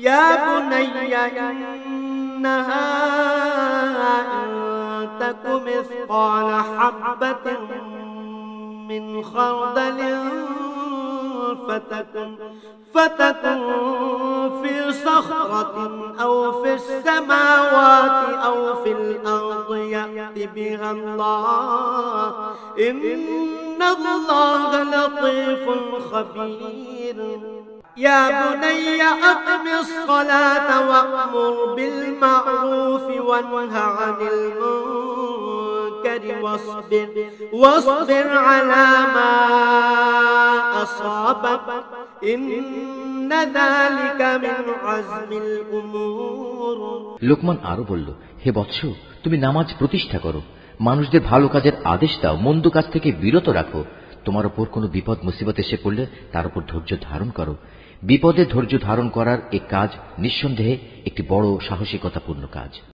ইয়া বুনাইয়া ইন্নাহা ইন তাকু মিসকালা হাববাতিন মিন খারদালিন فتكن في صخرة أو في السماوات أو في الأرض يأت بها الله إن الله لطيف خبير يا بني أقم الصلاة وأمر بالمعروف وانه عن المنكر واصبر على ما أصابك إن ذلك من عزم الأمور লোকমান আরো বলল, হে বৎস, তুমি নামাজ প্রতিষ্ঠা করো, মানুষদের ভালো কাজের আদেশ দাও, মন্দ কাজ থেকে বিরত রাখো। তোমার উপর কোনো বিপদ মুসিবত এসে পড়লে তার উপর ধৈর্য ধারণ করো। বিপদে ধৈর্য ধারণ করার এ কাজ নিঃসন্দেহে একটি বড় সাহসিকতাপূর্ণ কাজ।